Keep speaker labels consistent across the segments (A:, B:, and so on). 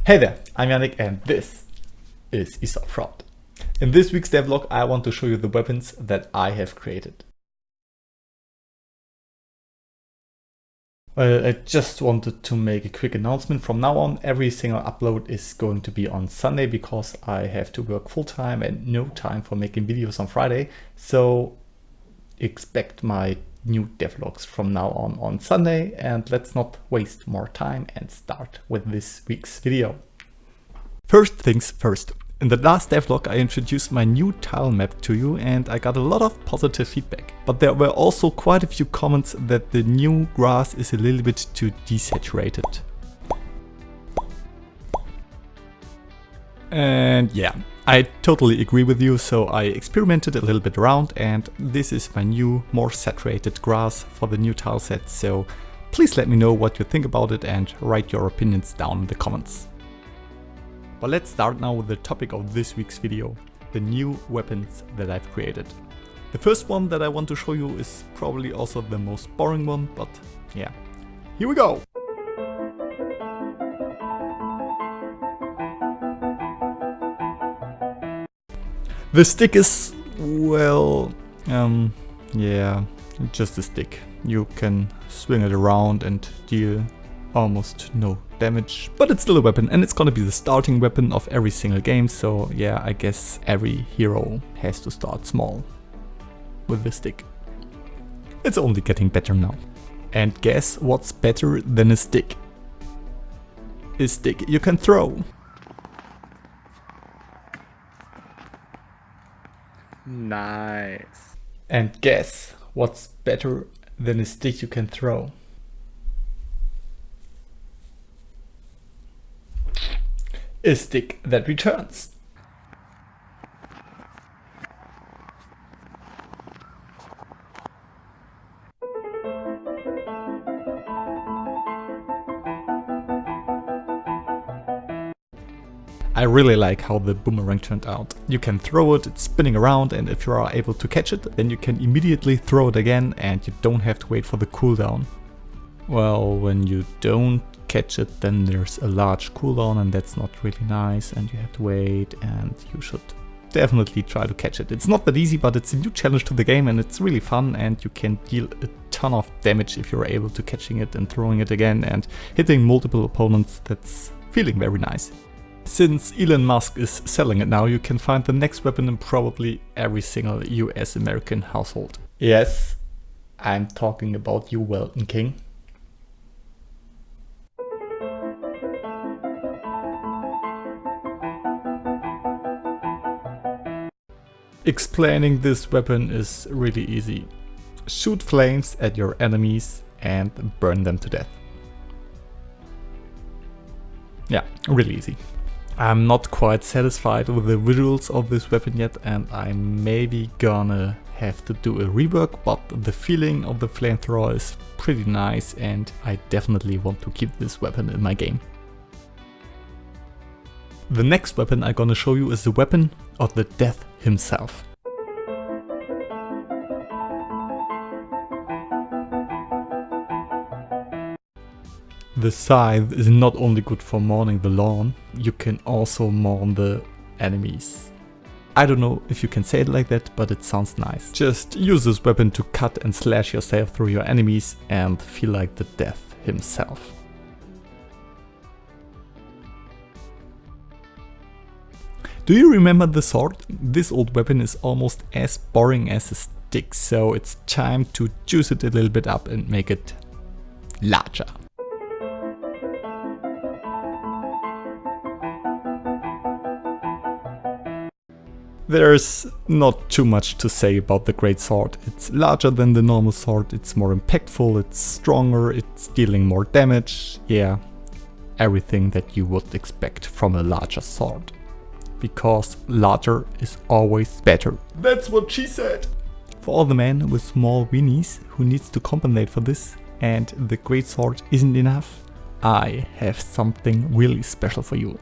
A: Hey there, I'm Yannick and this is Fraud. In this week's devlog I want to show you the weapons that I have created. Well, I just wanted to make a quick announcement. From now on, every single upload is going to be on Sunday because I have to work full time and no time for making videos on Friday. So expect my new devlogs from now on Sunday, and let's not waste more time and start with this week's video. First things first. In the last devlog I introduced my new tile map to you and I got a lot of positive feedback. But there were also quite a few comments that the new grass is a little bit too desaturated. And yeah, I totally agree with you, so I experimented a little bit around and this is my new, more saturated grass for the new tile set, so please let me know what you think about it and write your opinions down in the comments. But let's start now with the topic of this week's video, the new weapons that I've created. The first one that I want to show you is probably also the most boring one, but yeah, here we go! The stick is, well, yeah, just a stick. You can swing it around and deal almost no damage, but it's still a weapon and it's gonna be the starting weapon of every single game, so yeah, I guess every hero has to start small with the stick. It's only getting better now. And guess what's better than a stick? A stick you can throw. Nice. And guess what's better than a stick you can throw? A stick that returns. I really like how the boomerang turned out. You can throw it, it's spinning around, and if you are able to catch it, then you can immediately throw it again and you don't have to wait for the cooldown. Well, when you don't catch it, then there's a large cooldown and that's not really nice and you have to wait, and you should definitely try to catch it. It's not that easy, but it's a new challenge to the game and it's really fun, and you can deal a ton of damage if you're able to catching it and throwing it again and hitting multiple opponents. That's feeling very nice. Since Elon Musk is selling it now, you can find the next weapon in probably every single US American household. Yes, I'm talking about you, Welton King. Explaining this weapon is really easy. Shoot flames at your enemies and burn them to death. Yeah, really easy. I'm not quite satisfied with the visuals of this weapon yet, and I'm maybe gonna have to do a rework, but the feeling of the flamethrower is pretty nice and I definitely want to keep this weapon in my game. The next weapon I'm gonna show you is the weapon of the Death himself. The Scythe is not only good for mowing the lawn, you can also mow the enemies. I don't know if you can say it like that, but it sounds nice. Just use this weapon to cut and slash yourself through your enemies and feel like the Death himself. Do you remember the sword? This old weapon is almost as boring as a stick, so it's time to juice it a little bit up and make it larger. There's not too much to say about the great sword. It's larger than the normal sword, it's more impactful, it's stronger, it's dealing more damage. Yeah, everything that you would expect from a larger sword. Because larger is always better. That's what she said! For all the men with small weenies who needs to compensate for this and the great sword isn't enough, I have something really special for you.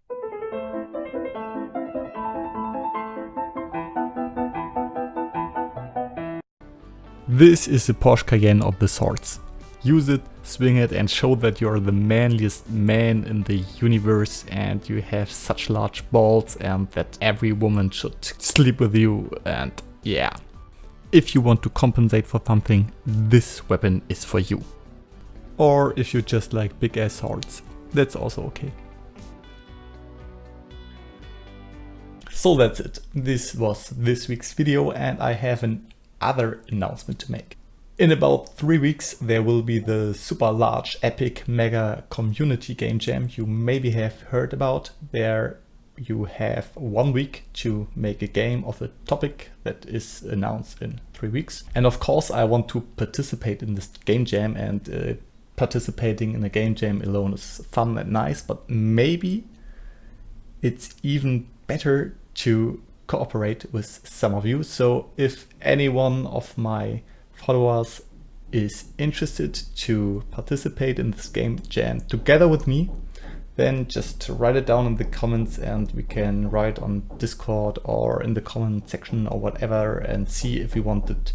A: This is the Porsche Cayenne of the swords. use it, swing it, and show that you're the manliest man in the universe and you have such large balls and that every woman should sleep with you. And yeah, if you want to compensate for something, this weapon is for you. Or if you just like big ass swords, that's also okay. So that's it. This was this week's video, and I have an other announcement to make. In about 3 weeks there will be the super large epic mega community game jam you maybe have heard about. There you have 1 week to make a game of a topic that is announced in 3 weeks. And of course I want to participate in this game jam, and participating in a game jam alone is fun and nice, but maybe it's even better to cooperate with some of you. So if any one of my followers is interested to participate in this game jam together with me, then just write it down in the comments and we can write on Discord or in the comment section or whatever and see if we wanted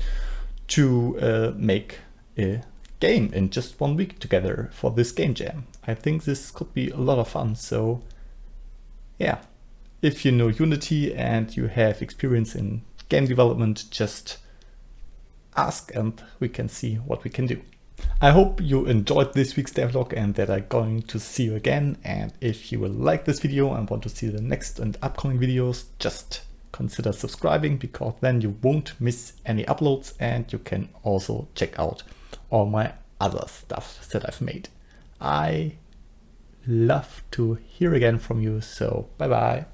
A: to make a game in just 1 week together for this game jam. I think this could be a lot of fun. So yeah, if you know Unity and you have experience in game development, just ask and we can see what we can do. I hope you enjoyed this week's devlog and that I'm going to see you again. And if you will like this video and want to see the next and upcoming videos, just consider subscribing, because then you won't miss any uploads and you can also check out all my other stuff that I've made. I love to hear again from you, so bye bye.